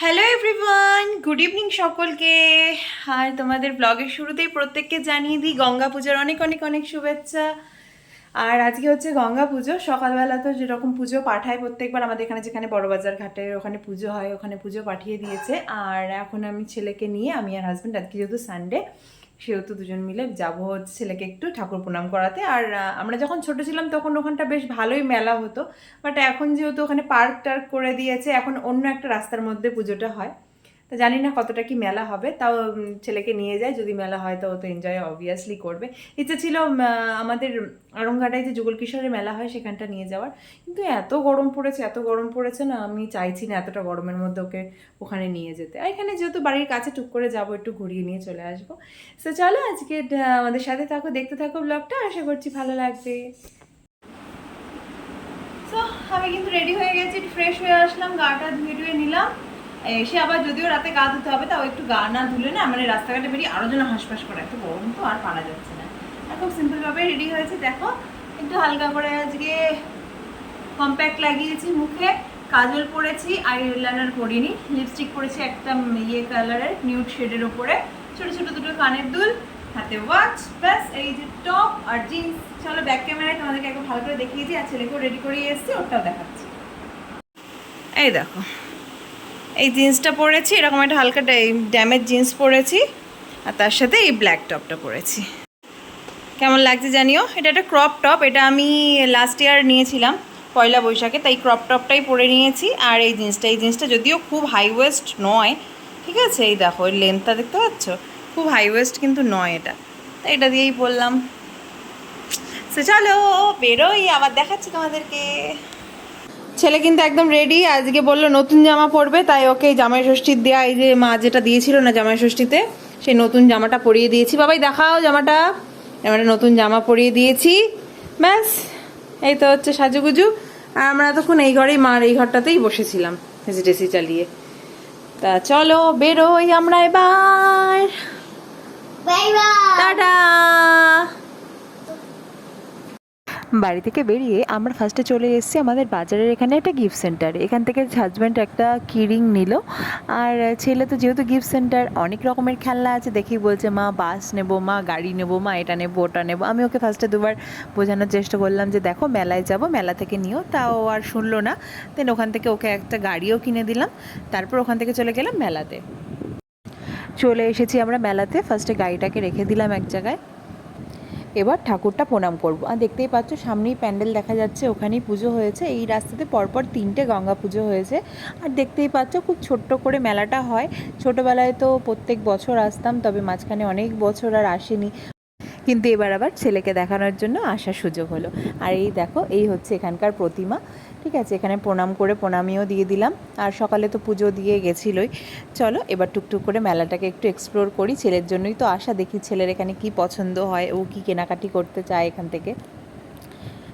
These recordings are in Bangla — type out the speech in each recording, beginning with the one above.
হ্যালো এভরিওয়ান, গুড ইভিনিং সকলকে। আর তোমাদের ব্লগের শুরুতেই প্রত্যেককে জানিয়ে দিই গঙ্গা পুজোর অনেক অনেক অনেক শুভেচ্ছা। আর আজকে হচ্ছে গঙ্গা পুজো। সকালবেলা তো যেরকম পুজো পাঠায় প্রত্যেকবার আমাদের এখানে, যেখানে বড়বাজার ঘাটের ওখানে পুজো হয়, ওখানে পুজো পাঠিয়ে দিয়েছে। আর এখন আমি ছেলেকে নিয়ে, আমি আর হাজব্যান্ড, আজকে যেহেতু সানডে সেহেতু দুজন মিলে যাবো হচ্ছে ছেলেকে একটু ঠাকুর প্রণাম করাতে। আর আমরা যখন ছোট ছিলাম তখন ওখানটা বেশ ভালোই মেলা হতো, বাট এখন যেহেতু ওখানে পার্ক টার্ক করে দিয়েছে, এখন অন্য একটা রাস্তার মধ্যে পুজোটা হয়। তো জানি না কতটা কি মেলা হবে, তাও ছেলেকে নিয়ে যায়, যদি মেলা হয় তো ও তো এনজয় অবভিয়াসলি করবে। ইচ্ছে ছিল আমাদের আড়ংঘাটায় যে যুগল কিশোরের মেলা হয় সেখানটা নিয়ে যাওয়ার, কিন্তু এত গরম পড়েছে, এত গরম পড়েছে না, আমি চাইছি না এতটা গরমের মধ্যে ওকে ওখানে নিয়ে যেতে। আর এখানে যেহেতু বাড়ির কাছে টুক করে যাবো, একটু ঘুরিয়ে নিয়ে চলে আসবো। সো চলো আজকে আমাদের সাথে থাকো, দেখতে থাকো ব্লগটা, আশা করছি ভালো লাগবে। সো আমি কিন্তু রেডি হয়ে গেছি, ফ্রেশ হয়ে আসলাম, গাটা ধুয়ে টুয়ে নিলাম। এসে আবার যদিও রাতে গা ধুতে হবে, তাও একটু গা না ধুলে না মানে রাস্তাঘাটে বেরিয়ে আরও যেন হাঁসফাঁস করে, একটু গরম তো আর পারা যাচ্ছে না। আর খুব সিম্পলভাবে রেডি হয়েছে, দেখো একটু হালকা করে আজকে কম্প্যাক্ট লাগিয়েছি মুখে, কাজল পরেছি, আইলাইনার করিনি, লিপস্টিক পরেছি একটা ইয়ে কালারের নিউড শেডের ওপরে, ছোট ছোট দুটো কানের দুল, হাতে ওয়াচ, ব্যাস এই যে টপ আর জিন্স। চলো ব্যাক ক্যামেরায় তোমাদেরকে একবার ভালো করে দেখিয়েছি, আর ছেলেকেও রেডি করিয়ে এসেছি, ওটাও দেখাচ্ছি। এই দেখো, এই জিন্সটা পরেছি, এরকম একটা হালকা ড্যামেজ জিন্স পরেছি, আর তার সাথে এই ব্ল্যাক টপটা পরেছি। কেমন লাগছে জানিও। এটা একটা ক্রপ টপ, এটা আমি লাস্ট ইয়ার নিয়েছিলাম পয়লা বৈশাখে, তাই ক্রপ টপটাই পরে নিয়েছি। আর এই জিন্সটা যদিও খুব হাই ওয়েস্ট নয়, ঠিক আছে, এই দেখো এর লেন্থটা দেখতে পাচ্ছ, খুব হাই ওয়েস্ট কিন্তু নয় এটা, তাই এটা দিয়েই পরলাম। সে চলো বেরোই, আবার দেখাচ্ছি তোমাদেরকে। ছেলে কিন্তু একদম রেডি, আজকে বললো নতুন জামা পরবে, তাই ওকে জামাই ষষ্ঠীর দেয়া, এই যে মা যেটা দিয়েছিল না জামাই ষষ্ঠীতে, সেই নতুন জামাটা পরিয়ে দিয়েছি। বাবাই দেখাও জামাটা, এবারে নতুন জামা পরিয়ে দিয়েছি, ব্যাস এই তো হচ্ছে সাজুগুজু। আর আমরা তখন এই ঘরেই, মার এই ঘরটাতেই বসেছিলাম এসি টেসি চালিয়ে। তা চলো বেরোই আমরা এবার, টাটা। বাড়ি থেকে বেরিয়ে আমরা ফার্স্টে চলে এসেছি আমাদের বাজারের এখানে একটা গিফট সেন্টারে। এখান থেকে হাজব্যান্ড একটা কিরিং নিল, আর ছেলে তো যেহেতু গিফট সেন্টার অনেক রকমের খেলনা আছে, দেখেই বলছে মা বাস নেবো, মা গাড়ি নেবো, মা এটা নেবো ওটা নেবো। আমি ওকে ফার্স্টে দুবার বোঝানোর চেষ্টা করলাম যে দেখো মেলায় যাব, মেলা থেকে নিও, তাও আর শুনলো না। দেন ওখান থেকে ওকে একটা গাড়িও কিনে দিলাম, তারপর ওখান থেকে চলে গেলাম মেলাতে। চলে এসেছি আমরা মেলাতে, ফার্স্টে গাড়িটাকে রেখে দিলাম এক জায়গায়, এবার ঠাকুরটা প্রণাম করব। আর দেখতেই পাচ্ছ সামনেই প্যান্ডেল দেখা যাচ্ছে, ওখানেই পুজো হয়েছে। এই রাস্তাতে পরপর 3টে গঙ্গা পুজো হয়েছে। আর দেখতেই পাচ্ছ খুব ছোট্ট করে মেলাটা হয়। ছোটোবেলায় তো প্রত্যেক বছর আসতাম, তবে মাঝখানে অনেক বছর আর আসেনি, কিন্তু এবার আবার ছেলেকে দেখানোর জন্য আসার সুযোগ হলো। আর এই দেখো, এই হচ্ছে এখানকার প্রতিমা, ঠিক আছে, এখানে প্রণাম করে প্রণামীও দিয়ে দিলাম। আর সকালে তো পুজো দিয়ে গেছিলোই। চলো এবার টুকটুক করে মেলাটাকে একটু এক্সপ্লোর করি, ছেলের জন্যই তো আসা, দেখি ছেলের এখানে কি পছন্দ হয়, ও কি কেনাকাটি করতে চায় এখান থেকে।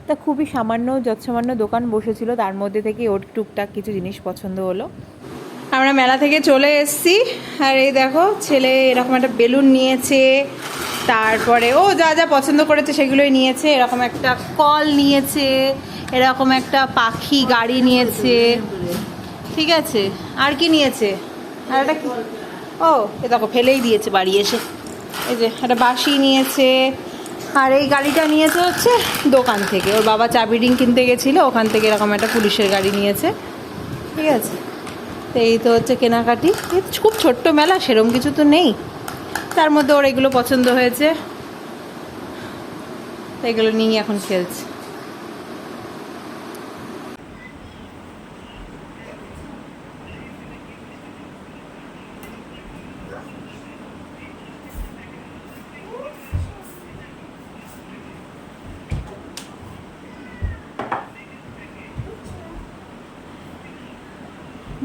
তা খুবই সামান্য যৎসামান্য দোকান বসেছিল, তার মধ্যে থেকে ওর টুকটাক কিছু জিনিস পছন্দ হলো। আমরা মেলা থেকে চলে এসেছি, আর এই দেখো ছেলে এরকম একটা বেলুন নিয়েছে, তারপরে ও যা যা পছন্দ করেছে সেগুলোই নিয়েছে। এরকম একটা কল নিয়েছে, এরকম একটা পাখি গাড়ি নিয়েছে, ঠিক আছে, আর কি নিয়েছে, আর একটা কি, ও এ দেখো ফেলেই দিয়েছে বাড়ি এসে। এই যে একটা বাঁশি নিয়েছে, আর এই গাড়িটা নিয়েছে হচ্ছে দোকান থেকে, ওর বাবা চাবি রিং কিনতে গেছিলো, ওখান থেকে এরকম একটা পুলিশের গাড়ি নিয়েছে, ঠিক আছে। তো এই তো হচ্ছে কেনাকাটি, খুব ছোট্ট মেলা, সেরকম কিছু তো নেই, তার মধ্যে ওর এগুলো পছন্দ হয়েছে, তো এগুলো নিয়ে এখন খেলছে।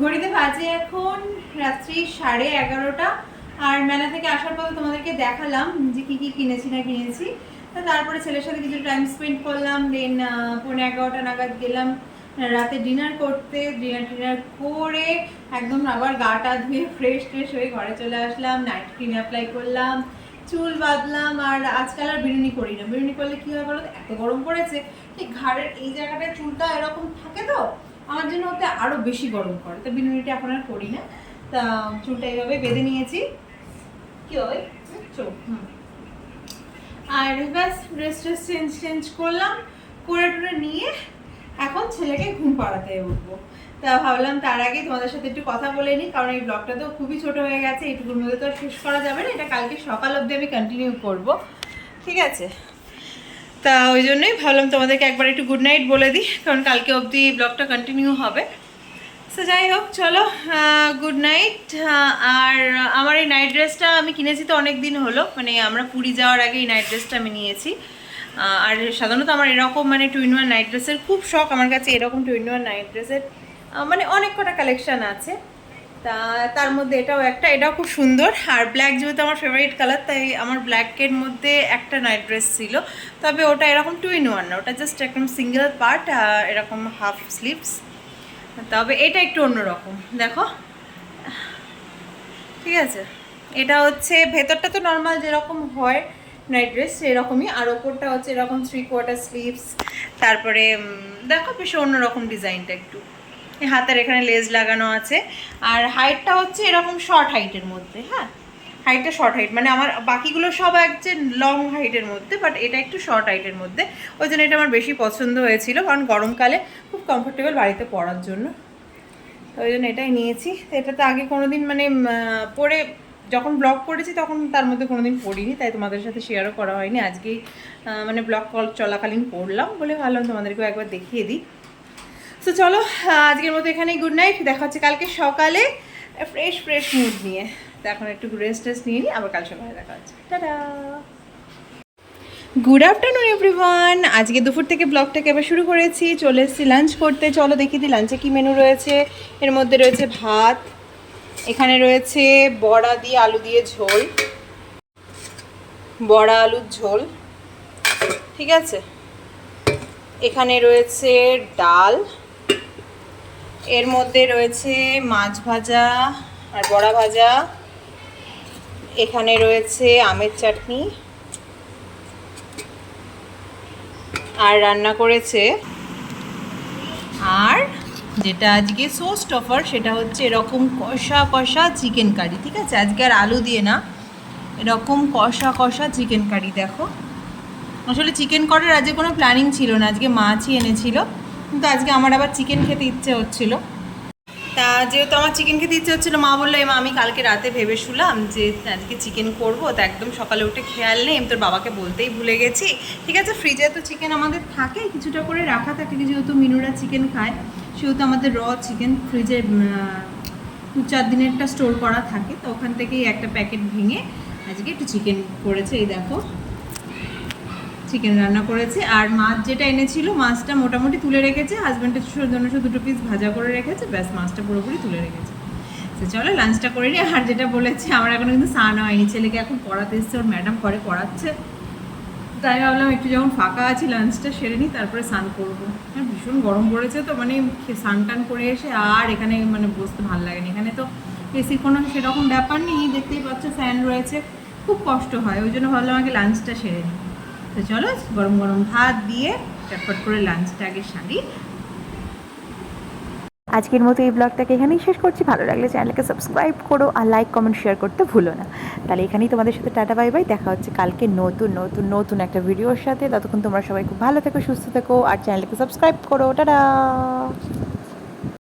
ঘড়িতে বাজে এখন রাত্রি 11:30। আর মেলা থেকে আসার পর তোমাদেরকে দেখালাম যে কি কি কিনেছি না কিনেছি। তো তারপরে ছেলের সাথে কিছু টাইম স্পেন্ড করলাম, দেন 11:45 নাগাদ গেলাম রাতে ডিনার করতে। ডিনার করে একদম আবার গাটা ধুয়ে ফ্রেশ হয়ে ঘরে চলে আসলাম, নাইট ক্রিম অ্যাপ্লাই করলাম, চুল বাঁধলাম। আর আজকাল আর বিনুনি করি না, বিনুনি করলে কি হয় বলো তো, এত গরম পড়েছে, ঠিক ঘাড়ের এই জায়গাটায় চুলটা এরকম থাকে, তো আমার জন্য ওতে আরও বেশি গরম করে, তো বিনুনিটা এখন আর করি না। তা চুলটা এইভাবে বেঁধে নিয়েছি, কি হবে চোখ। আর ব্যাস ড্রেস চেঞ্জ করলাম, করে টুরে নিয়ে এখন ছেলেকে ঘুম পাড়াতে উঠবো। তা ভাবলাম তার আগে তোমাদের সাথে একটু কথা বলে নিই, কারণ এই ব্লগটা তো খুবই ছোট হয়ে গেছে, এইটুকুর মধ্যে তো আর শেষ করা যাবে না, এটা কালকে সকাল অবধি আমি কন্টিনিউ করব, ঠিক আছে? তা ওই জন্যই ভাবলাম তোমাদেরকে একবার একটু গুড নাইট বলে দিই, কারণ কালকে অবধি ব্লগটা কন্টিনিউ হবে। তো যাই হোক, চলো গুড নাইট। আর আমার এই নাইট ড্রেসটা আমি কিনেছি তো অনেক দিন হলো, মানে আমরা পুরী যাওয়ার আগে এই নাইট ড্রেসটা আমি নিয়েছি। আর সাধারণত আমার এরকম মানে 2-in-1 নাইট ড্রেসের খুব শখ, আমার কাছে এরকম 2-in-1 নাইট ড্রেসের মানে অনেক কটা কালেকশান আছে। তা তার মধ্যে এটাও একটা, এটাও খুব সুন্দর। আর ব্ল্যাক যেহেতু আমার ফেভারিট কালার, তাই আমার ব্ল্যাকের মধ্যে একটা নাইট ড্রেস ছিল, তবে ওটা এরকম 2-in-1 না, ওটা জাস্ট একদম সিঙ্গেল পার্ট, এরকম হাফ স্লিভস। তবে এটা একটু অন্যরকম, দেখো, ঠিক আছে? এটা হচ্ছে ভেতরটা তো নর্মাল যেরকম হয় নাইট ড্রেস সেরকমই, আর ওপরটা হচ্ছে এরকম 3/4 স্লিভস। তারপরে দেখো বেশ অন্যরকম ডিজাইনটা, একটু হাতের এখানে লেজ লাগানো আছে। আর হাইটটা হচ্ছে এরকম শর্ট হাইটের মধ্যে, হ্যাঁ হাইটটা শর্ট হাইট, মানে আমার বাকিগুলো সব একছে লং হাইটের মধ্যে, বাট এটা একটু শর্ট হাইটের মধ্যে, ওই জন্য এটা আমার বেশি পছন্দ হয়েছিল, কারণ গরমকালে খুব কমফোর্টেবল বাড়িতে পরার জন্য, ওই জন্য এটাই নিয়েছি। এটা তো আগে কোনোদিন মানে পরে যখন ব্লগ করেছি তখন তার মধ্যে কোনোদিন পড়িনি, তাই তোমাদের সাথে শেয়ারও করা হয়নি, আজকেই মানে ব্লগ কল চলাকালীন পড়লাম বলে ভাবলাম তোমাদেরকেও একবার দেখিয়ে দিই। তো চলো আজকের মতো এখানেই গুড নাইট, দেখা হচ্ছে কালকে সকালে ফ্রেশ মুড নিয়ে। তো এখন একটু রেস্ট নিয়ে নিই, আবার কাল সকালে দেখা হচ্ছে, টাটা। গুড আফটারনুন এভরিওয়ান, আজকে দুপুর থেকে ব্লগটাকে এবার শুরু করেছি, চলে এসেছি লাঞ্চ করতে। চলো দেখিয়ে দিই লাঞ্চে কী মেনু রয়েছে। এর মধ্যে রয়েছে ভাত, এখানে রয়েছে বড়া দিয়ে আলু দিয়ে ঝোল, বড়া আলুর ঝোল, ঠিক আছে? এখানে রয়েছে ডাল, এর মধ্যে রয়েছে মাছ ভাজা আর বড়া ভাজা, এখানে রয়েছে আমের চাটনি, আর রান্না করেছে, আর যেটা আজকে শো স্টফার সেটা হচ্ছে এরকম কষা কষা চিকেন কারি, ঠিক আছে? আজকে আর আলু দিয়ে না, এরকম কষা কষা চিকেন কারি। দেখো, আসলে চিকেন করার আজকে কোনো প্ল্যানিং ছিল না, আজকে মাছই এনেছিল, কিন্তু আজকে আমার আবার চিকেন খেতে ইচ্ছে হচ্ছিল। তা যেহেতু আমার চিকেন খেতে ইচ্ছে হচ্ছিলো, মা বললো এমা আমি কালকে রাতে ভেবে শুলাম যে আজকে চিকেন করবো, তো একদম সকালে উঠে খেয়াল নেই, আমি তোর বাবাকে বলতেই ভুলে গেছি। ঠিক আছে, ফ্রিজে তো চিকেন আমাদের থাকে, কিছুটা করে রাখা থাকে, যেহেতু মিনুরা চিকেন খায় সেহেতু আমাদের চিকেন ফ্রিজে 2-4 দিনেরটা স্টোর করা থাকে, তো ওখান থেকেই একটা প্যাকেট ভেঙে আজকে একটু চিকেন করেছে। এই দেখো চিকেন রান্না করেছে। আর মাছ যেটা এনেছিল, মাছটা মোটামুটি তুলে রেখেছে, হাজব্যান্ডের জন্য শুধু 2 পিস ভাজা করে রেখেছে, ব্যাস মাছটা পুরোপুরি তুলে রেখেছে। তো চলো লাঞ্চটা করে নিই। আর যেটা বলেছে, আমার এখনো কিন্তু স্নান হয়নি, ছেলেকে এখন পড়াতে এসছে, ওর ম্যাডাম করে পড়াচ্ছে, তাই ভাবলাম একটু যখন ফাঁকা আছি লাঞ্চটা সেরে নিই, তারপরে স্নান করবো। আর ভীষণ গরম পড়েছে, তো মানে স্নান টান করে এসে আর এখানে মানে বসতে ভালো লাগেনি, এখানে তো এসির কোনো সেরকম ব্যাপার নেই, দেখতেই পাচ্ছ ফ্যান রয়েছে, খুব কষ্ট হয়, ওই জন্য ভাবলাম আগে লাঞ্চটা সেরে নিই। তো চলো গরম গরম ভাত দিয়ে চটপট করে লাঞ্চটা আগে সারি। আজকের মতো এই ব্লগটাকে এখানেই শেষ করছি। ভালো লাগলে চ্যানেলকে সাবস্ক্রাইব করো আর লাইক কমেন্ট শেয়ার করতে ভুলো না। তাহলে এখানেই তোমাদের সাথে টাটা বাই বাই, দেখা হচ্ছে কালকে নতুন একটা ভিডিওর সাথে। ততক্ষণ তোমরা সবাই খুব ভালো থেকো, সুস্থ থেকো, আর চ্যানেলকে সাবস্ক্রাইব করো। টাটা।